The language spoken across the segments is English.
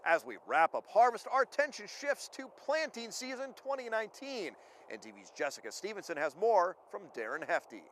As we wrap up harvest, our attention shifts to planting season 2019. NTV's Jessica Stevenson has more from Darren Hefty.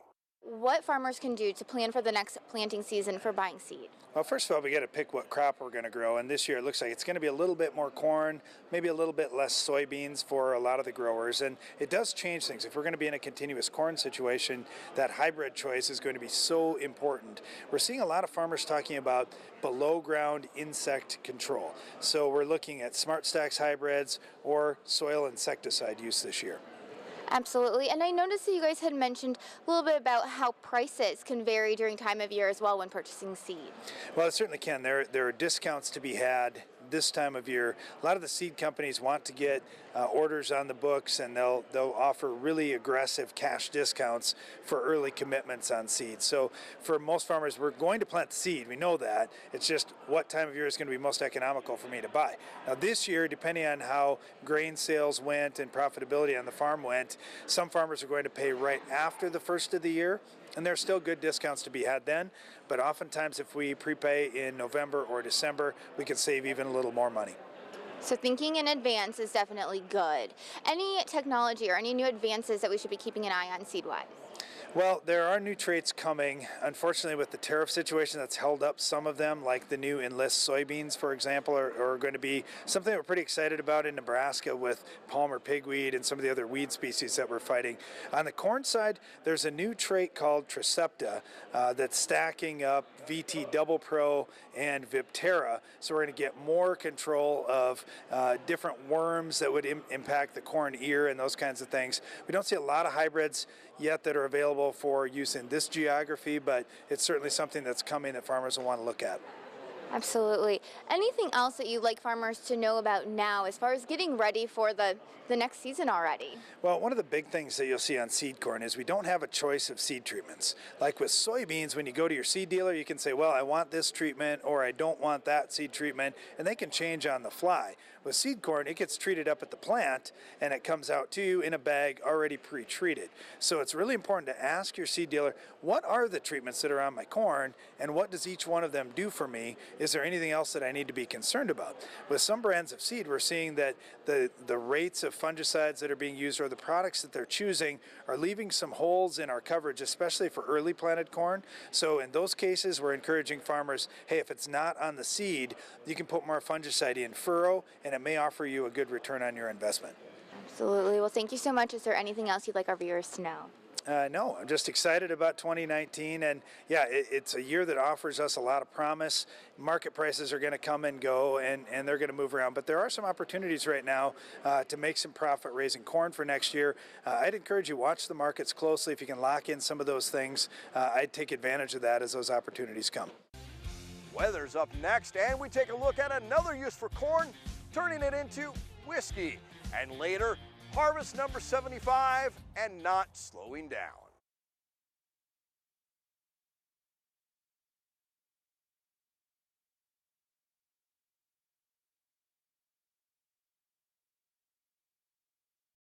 What farmers can do to plan for the next planting season for buying seed? Well, first of all, we got to pick what crop we're going to grow. And this year it looks like it's going to be a little bit more corn, maybe a little bit less soybeans for a lot of the growers. And it does change things. If we're going to be in a continuous corn situation, that hybrid choice is going to be so important. We're seeing a lot of farmers talking about below ground insect control. So we're looking at Smart Stacks hybrids or soil insecticide use this year. Absolutely. And I noticed that you guys had mentioned a little bit about how prices can vary during time of year as well when purchasing seed. Well, it certainly can. There are discounts to be had this time of year. A lot of the seed companies want to get orders on the books, and they'll offer really aggressive cash discounts for early commitments on seed. So for most farmers, we're going to plant the seed. We know that. It's just what time of year is going to be most economical for me to buy. Now this year, depending on how grain sales went and profitability on the farm went, some farmers are going to pay right after the first of the year. And there's still good discounts to be had then, but oftentimes if we prepay in November or December, we can save even a little more money. So thinking in advance is definitely good. Any technology or any new advances that we should be keeping an eye on seed-wise? Well, there are new traits coming. Unfortunately, with the tariff situation that's held up some of them, like the new Enlist soybeans, for example, are going to be something that we're pretty excited about in Nebraska with Palmer pigweed and some of the other weed species that we're fighting. On the corn side, there's a new trait called Tricepta that's stacking up VT Double Pro and Viptera. So we're going to get more control of different worms that would impact the corn ear and those kinds of things. We don't see a lot of hybrids yet that are available for use in this geography, but it's certainly something that's coming that farmers will want to look at. Absolutely. Anything else that you'd like farmers to know about now as far as getting ready for the next season already? Well, one of the big things that you'll see on seed corn is we don't have a choice of seed treatments. Like with soybeans, when you go to your seed dealer, you can say, well, I want this treatment or I don't want that seed treatment, and they can change on the fly. With seed corn, it gets treated up at the plant and it comes out to you in a bag already pre-treated. So it's really important to ask your seed dealer, what are the treatments that are on my corn and what does each one of them do for me? Is there anything else that I need to be concerned about? With some brands of seed, we're seeing that the rates of fungicides that are being used or the products that they're choosing are leaving some holes in our coverage, especially for early planted corn. So in those cases, we're encouraging farmers, hey, if it's not on the seed, you can put more fungicide in furrow and it may offer you a good return on your investment. Absolutely. Well, thank you so much. Is there anything else you'd like our viewers to know? No, I'm just excited about 2019, and yeah, it's a year that offers us a lot of promise. Market prices are going to come and go, and they're going to move around, but there are some opportunities right now to make some profit raising corn for next year. I'd encourage you watch the markets closely. If you can lock in some of those things, I'd take advantage of that as those opportunities come. Weather's up next, and we take a look at another use for corn, turning it into whiskey. And later, harvest number 75 and not slowing down.